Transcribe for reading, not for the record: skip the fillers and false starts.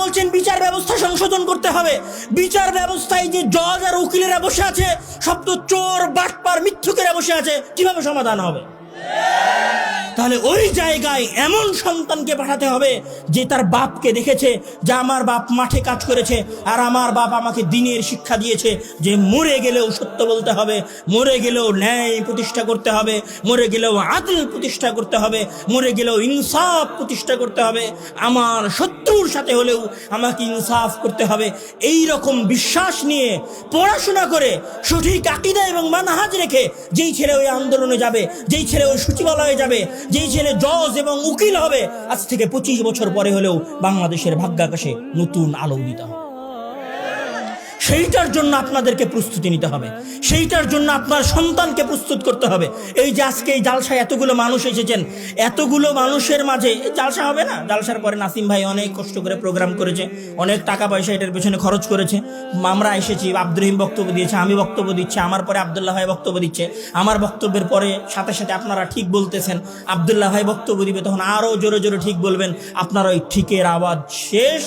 বলছেন বিচার ব্যবস্থা সংশোধন করতে হবে। বিচার ব্যবস্থায় যে জজ আর উকিলেরা বসে আছে, সব তো চোর, বাটপার, মিথ্যুকেরা বসে আছে, কিভাবে সমাধান হবে? তাহলে ওই জায়গায় এমন সন্তানকে পাঠাতে হবে যে তার বাপকে দেখেছে যে আমার বাপ মাঠে কাজ করেছে, আর আমার বাপ আমাকে দ্বীনের শিক্ষা দিয়েছে যে মরে গেলেও সত্য বলতে হবে, মরে গেলেও ন্যায় প্রতিষ্ঠা করতে হবে, মরে গেলেও আদল প্রতিষ্ঠা করতে হবে, মরে গেলেও ইনসাফ প্রতিষ্ঠা করতে হবে, আমার শত্রুর সাথে হলেও আমাকে ইনসাফ করতে হবে। এই রকম বিশ্বাস নিয়ে পড়াশোনা করে সঠিক আকীদা এবং মানহাজ রেখে যেই ছেলে ওই আন্দোলনে যাবে, যেই ছেলে ওই সচিবালয়ে যাবে, যেই ছেলে জজ এবং উকিল হবে, আজ থেকে 25 বছর পরে হলেও বাংলাদেশের ভাগ্যাকাশে নতুন আলো উদিত হবে। সেইটার জন্য আপনাদেরকে প্রস্তুতি নিতে হবে, সেইটার জন্য আপনার সন্তানকে প্রস্তুত করতে হবে। এই যে আজকে এই জালসায় এতগুলো মানুষ এসেছেন, এতগুলো মানুষের মাঝে জালসা হবে না? জালসার পরে নাসিম ভাই অনেক কষ্ট করে প্রোগ্রাম করেছে, অনেক টাকা পয়সা এটার পেছনে খরচ করেছে। আমরা এসেছি, আব্দুর রহিম বক্তব্য দিয়েছে, আমি বক্তব্য দিচ্ছি, আমার পরে আবদুল্লাহ ভাই বক্তব্য দিচ্ছে, আমার বক্তব্যের পরে সাথে সাথে আপনারা ঠিক বলতেছেন, আবদুল্লাহ ভাই বক্তব্য দিবে, তখন আরও জোরে জোরে ঠিক বলবেন, আপনারা ওই ঠিকের আওয়াজ শেষ